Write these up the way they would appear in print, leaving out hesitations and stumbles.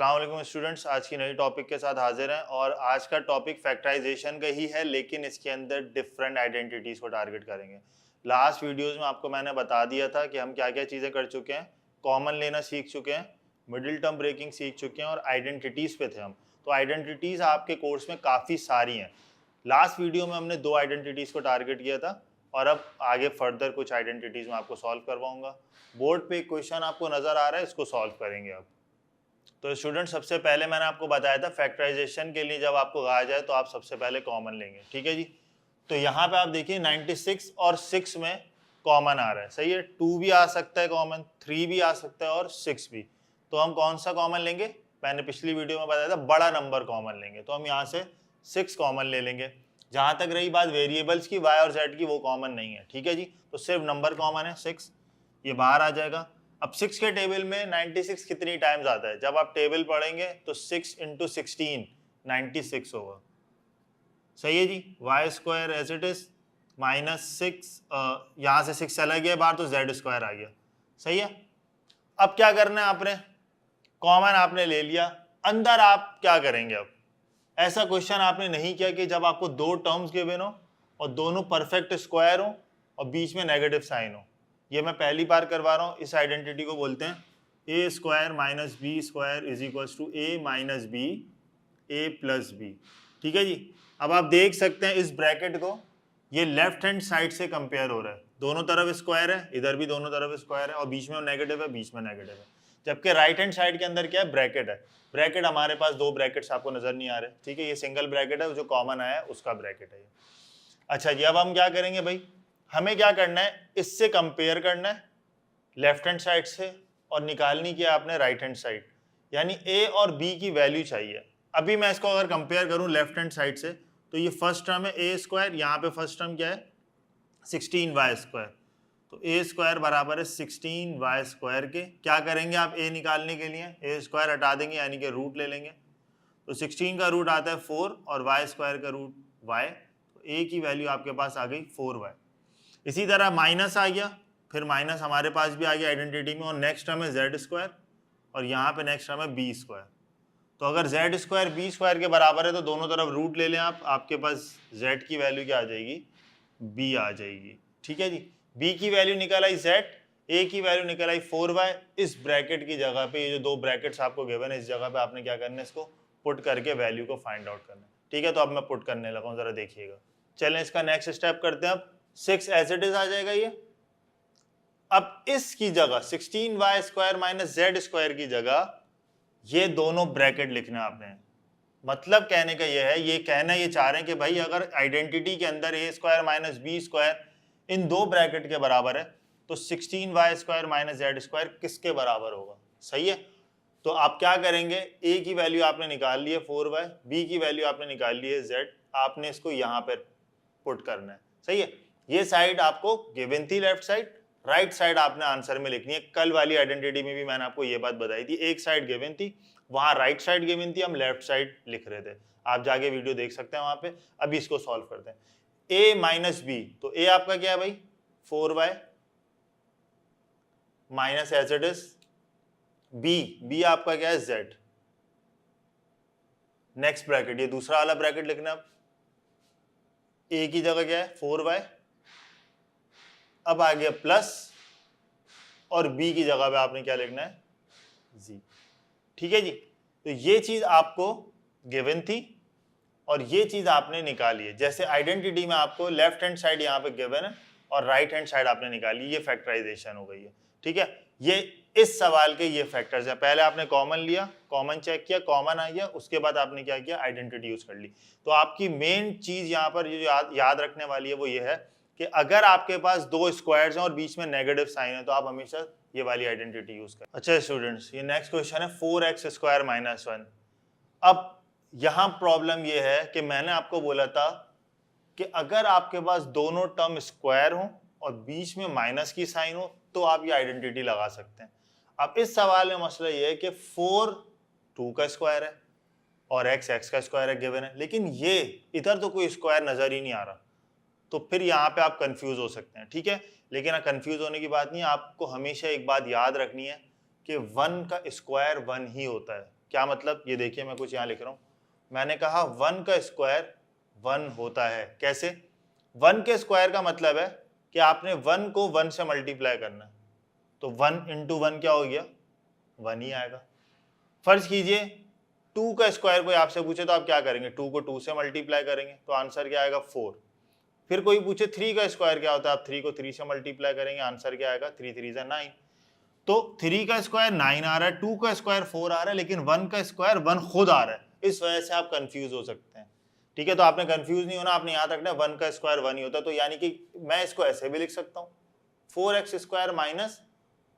अस्सलाम वालेकुम स्टूडेंट्स, आज की नई टॉपिक के साथ हाजिर हैं और आज का टॉपिक फैक्टराइजेशन का ही है, लेकिन इसके अंदर डिफरेंट आइडेंटिटीज़ को टारगेट करेंगे। लास्ट वीडियोस में आपको मैंने बता दिया था कि हम क्या क्या चीज़ें कर चुके हैं, कॉमन लेना सीख चुके हैं, मिडिल टर्म ब्रेकिंग सीख चुके हैं और आइडेंटिटीज़ पे थे हम। तो आइडेंटिटीज़ आपके कोर्स में काफ़ी सारी हैं। लास्ट वीडियो में हमने 2 आइडेंटिटीज़ को टारगेट किया था और अब आगे फर्दर कुछ आइडेंटिटीज़ में आपको सॉल्व करवाऊंगा। बोर्ड पे एक क्वेश्चन आपको नज़र आ रहा है, इसको सॉल्व करेंगे अब। तो स्टूडेंट, सबसे पहले मैंने आपको बताया था फैक्टराइजेशन के लिए जब आपको कहा जाए तो आप सबसे पहले कॉमन लेंगे, ठीक है जी। तो यहाँ पे आप देखिए 96 और 6 में कॉमन आ रहा है, सही है। 2 भी आ सकता है कॉमन, 3 भी आ सकता है और 6 भी। तो हम कौन सा कॉमन लेंगे? मैंने पिछली वीडियो में बताया था बड़ा नंबर कॉमन लेंगे, तो हम यहाँ से 6 कॉमन ले लेंगे। जहाँ तक रही बात वेरिएबल्स की, y और z की, वो कॉमन नहीं है, ठीक है जी। तो सिर्फ नंबर कॉमन है 6, ये बाहर आ जाएगा। अब 6 के टेबल में 96 कितनी टाइम्स आता है? जब आप टेबल पढ़ेंगे तो 6 × 16 96 होगा, सही है जी। Y square as it is -6, यहाँ से 6 चला गया बाहर तो z स्क्वायर आ गया, सही है। अब क्या करना है आपने? कॉमन आपने ले लिया, अंदर आप क्या करेंगे? अब ऐसा क्वेश्चन आपने नहीं किया कि जब आपको 2 टर्म्स गिवन हो और दोनों परफेक्ट स्क्वायर हो और बीच में नेगेटिव साइन हो। ये मैं पहली बार करवा रहा हूँ। इस आइडेंटिटी को बोलते हैं a square minus b square is equals to a minus b a plus b, ठीक है जी। अब आप देख सकते हैं इस ब्रैकेट को, ये लेफ्ट हैंड साइड से कंपेयर हो रहा है, दोनों तरफ स्क्वायर है, इधर भी दोनों तरफ स्क्वायर है और बीच में नेगेटिव है, बीच में नेगेटिव है। जबकि राइट हैंड साइड के अंदर क्या है? ब्रैकेट है। ब्रैकेट हमारे पास 2 ब्रैकेट्स आपको नजर नहीं आ रहे, ठीक है। ये सिंगल ब्रैकेट है, जो कॉमन आया है उसका ब्रैकेट है ये। अच्छा जी, अब हम क्या करेंगे भाई? हमें क्या करना है? इससे कंपेयर करना है लेफ्ट हैंड साइड से और निकालनी क्या आपने? राइट हैंड साइड, यानी a और b की वैल्यू चाहिए। अभी मैं इसको अगर कंपेयर करूं लेफ्ट हैंड साइड से तो ये फर्स्ट टर्म है a स्क्वायर, यहाँ पे फर्स्ट टर्म क्या है? 16y square. तो a स्क्वायर बराबर है 16y स्क्वायर के। क्या करेंगे आप a निकालने के लिए? a स्क्वायर हटा देंगे, यानी कि रूट ले लेंगे। तो 16 का रूट आता है 4 और y स्क्वायर का रूट y, तो a की वैल्यू आपके पास आ गई 4y। इसी तरह माइनस आ गया, फिर माइनस हमारे पास भी आ गया आइडेंटिटी में, और नेक्स्ट टर्म है z स्क्वायर और यहाँ पे नेक्स्ट टर्म है b स्क्वायर। तो अगर z स्क्वायर b स्क्वायर के बराबर है तो दोनों तरफ रूट ले लें आप, आपके पास z की वैल्यू क्या आ जाएगी? b आ जाएगी, ठीक है जी। b की वैल्यू निकल आई z, a की वैल्यू निकल आई 4y। इस ब्रैकेट की जगह पे, ये जो 2 ब्रैकेट्स आपको गिवन है, इस जगह पे आपने क्या करना है? इसको पुट करके वैल्यू को फाइंड आउट करना है, ठीक है। तो अब मैं पुट करने लगा हूँ, जरा देखिएगा। चलें इसका नेक्स्ट स्टेप करते हैं। अब 6 एज इट इज आ जाएगा ये। अब इसकी जगह 16y square minus z square की जगह ये दोनों ब्रैकेट लिखना आपने। मतलब कहने का ये है, ये कहना ये चाह रहे हैं कि भाई अगर आइडेंटिटी के अंदर a square minus b square in 2 bracket के बराबर है तो 16y square minus z square किसके बराबर होगा? सही है। तो आप क्या करेंगे? a की वैल्यू आपने निकाल ली है 4y, b की वैल्यू आपने निकाल ली है z, आपने इसको यहाँ पर पुट करना है, सही है। ये साइड आपको गिवन थी लेफ्ट साइड, राइट साइड आपने आंसर में लिखनी है। कल वाली आइडेंटिटी में भी मैंने आपको ये बात बताई थी, एक साइड गिवन थी, वहां राइट साइड गिवन थी, हम लेफ्ट साइड लिख रहे थे। आप जाके वीडियो देख सकते हैं वहां पे। अभी इसको सॉल्व करते हैं। a माइनस बी, तो a आपका क्या है भाई? 4y minus as it is b आपका क्या है? z। नेक्स्ट ब्रैकेट, ये दूसरा वाला ब्रैकेट लिखना। अब a की जगह क्या है? 4y, अब आ गया प्लस, और b की जगह पे आपने क्या लिखना है? z, ठीक है जी। तो ये चीज आपको गिवन थी और ये चीज आपने निकाली है। जैसे आइडेंटिटी में आपको लेफ्ट हैंड साइड यहाँ पे गिवन है और राइट हैंड साइड आपने निकाली, ये फैक्टराइजेशन हो गई है, ठीक है। ये इस सवाल के ये फैक्टर्स हैं। पहले आपने कॉमन लिया, कॉमन चेक किया, कॉमन आ गया, उसके बाद आपने क्या किया? आइडेंटिटी यूज कर ली। तो आपकी मेन चीज यहाँ पर जो याद रखने वाली है वो ये है कि अगर आपके पास 2 स्क्वायर्स हैं और बीच में नेगेटिव साइन है तो आप हमेशा ये वाली आइडेंटिटी यूज करें। अच्छा स्टूडेंट्स, ये नेक्स्ट क्वेश्चन है 4x स्क्वायर माइनस 1। अब यहां प्रॉब्लम ये है कि मैंने आपको बोला था कि अगर आपके पास दोनों टर्म स्क्वायर हो और बीच में माइनस की साइन हो तो आप ये आइडेंटिटी लगा सकते हैं। अब इस सवाल में मसला ये है कि 4 2 का स्क्वायर है और x का स्क्वायर है गिवन है, लेकिन ये इधर तो कोई स्क्वायर नजर ही नहीं आ रहा, तो फिर यहाँ पे आप कंफ्यूज हो सकते हैं, ठीक है। लेकिन कंफ्यूज होने की बात नहीं है, आपको हमेशा एक बात याद रखनी है कि 1 का स्क्वायर 1 ही होता है, क्या मतलब, ये देखिए मैं कुछ यहाँ लिख रहा हूँ। मैंने कहा 1 का स्क्वायर 1 होता है। कैसे? 1 के स्क्वायर का मतलब है कि आपने 1 को 1 से मल्टीप्लाई करना है, तो 1 इंटू 1 क्या हो गया? 1 ही आएगा। फर्ज कीजिए 2 का स्क्वायर कोई आपसे पूछे तो आप क्या करेंगे? 2 को 2 से मल्टीप्लाई करेंगे, तो आंसर क्या आएगा? 4। फिर कोई पूछे 3 का स्क्वायर क्या होता है, आप 3 को 3 से मल्टीप्लाई करेंगे, आंसर क्या आएगा? 3 3 जा 9। तो 3 का स्क्वायर 9 आ रहा है, 2 का स्क्वायर 4 आ रहा है, लेकिन 1 का स्क्वायर 1 खुद आ रहा है। इस वजह से आप कंफ्यूज हो सकते हैं। ठीक है, तो आपने कंफ्यूज नहीं होना, आपने याद रखना 1 का स्क्वायर 1 ही होता है। तो यानी कि मैं इसको ऐसे भी लिख सकता हूँ, 4x स्क्वायर माइनस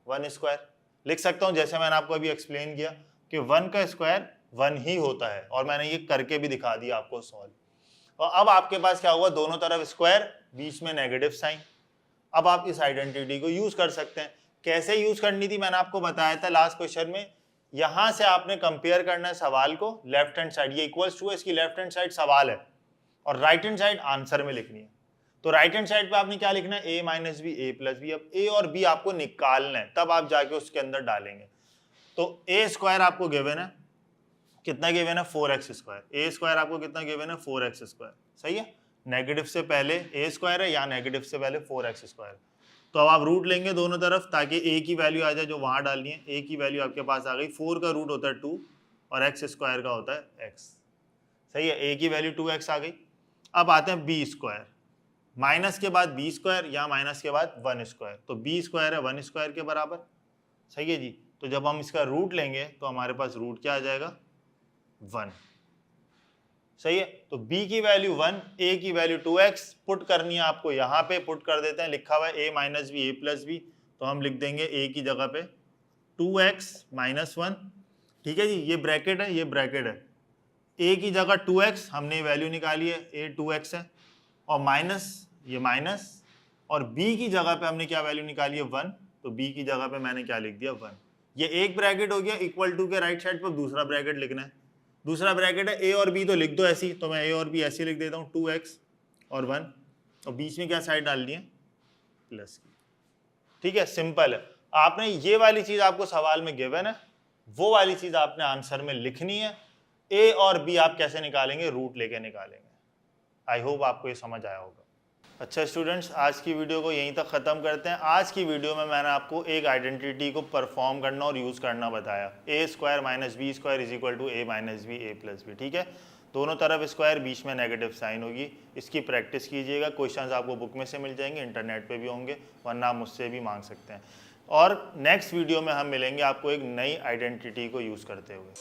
1 स्क्वायर लिख सकता हूँ, जैसे मैंने आपको अभी एक्सप्लेन किया कि 1 का स्क्वायर 1 ही होता है, और मैंने ये करके भी दिखा दिया आपको सॉल्व। और अब आपके पास क्या हुआ? दोनों तरफ स्क्वायर, बीच में नेगेटिव साइन। अब आप इस आइडेंटिटी को यूज कर सकते हैं। कैसे यूज करनी थी मैंने आपको बताया था लास्ट क्वेश्चन में। यहां से आपने कंपेयर करना है सवाल को, लेफ्ट हैंड साइड ये इक्वल्स टू है, इसकी लेफ्ट हैंड साइड सवाल है और राइट हैंड साइड आंसर में लिखनी है। तो राइट हैंड साइड पे आपने क्या लिखना है? a minus b a plus b. अब a और b आपको निकालना है, तब आप जाके उसके अंदर डालेंगे। तो a स्क्वायर आपको गिवन है, कितना गिवन है? 4x square. a स्क्वायर आपको कितना गिवन है? 4x square. सही है, नेगेटिव से पहले a स्क्वायर है, या नेगेटिव से पहले 4x स्क्वायर। तो अब आप रूट लेंगे दोनों तरफ ताकि a की वैल्यू आ जाए जो वहां डालनी है। a की वैल्यू आपके पास आ गई, 4 का रूट होता है 2 और x स्क्वायर का होता है x। सही है, a की वैल्यू 2x आ गई। अब आते हैं b स्क्वायर, माइनस के बाद b स्क्वायर या माइनस के बाद 1 स्क्वायर, तो b स्क्वायर है 1 स्क्वायर के बराबर। सही है जी, तो जब हम इसका रूट लेंगे तो हमारे पास रूट क्या आ जाएगा? 1। सही है, तो b की वैल्यू 1, a की वैल्यू 2x पुट करनी है आपको, यहाँ पे पुट कर देते हैं। लिखा हुआ है a minus b a plus b, तो हम लिख देंगे a की जगह पे 2x माइनस 1। ठीक है जी, ये ब्रैकेट है, ये ब्रैकेट है। a की जगह 2x, हमने वैल्यू निकाली है, a 2x है, और माइनस ये माइनस, और b की जगह पे हमने क्या वैल्यू निकाली है? 1, तो b की जगह पे मैंने क्या लिख दिया? 1। ये एक ब्रैकेट हो गया, इक्वल टू के राइट साइड पर दूसरा ब्रैकेट लिखना है। दूसरा ब्रैकेट है a और b, तो लिख दो ऐसी, तो मैं a और b ऐसे लिख देता हूँ, 2x और 1, और बीच में क्या साइड डालनी है? प्लस की। ठीक है, सिंपल है। आपने ये वाली चीज आपको सवाल में गिवन है, वो वाली चीज आपने आंसर में लिखनी है। a और b आप कैसे निकालेंगे? रूट लेके निकालेंगे। आई होप आपको ये समझ आया होगा। अच्छा स्टूडेंट्स, आज की वीडियो को यहीं तक ख़त्म करते हैं। आज की वीडियो में मैंने आपको एक आइडेंटिटी को परफॉर्म करना और यूज़ करना बताया, a square minus b square is equal to a minus b a plus b. ठीक है, दोनों तरफ स्क्वायर, बीच में नेगेटिव साइन होगी। इसकी प्रैक्टिस कीजिएगा, क्वेश्चंस आपको बुक में से मिल जाएंगे, इंटरनेट पे भी होंगे, वरना आप मुझसे भी मांग सकते हैं। और नेक्स्ट वीडियो में हम मिलेंगे आपको एक नई आइडेंटिटी को यूज़ करते हुए।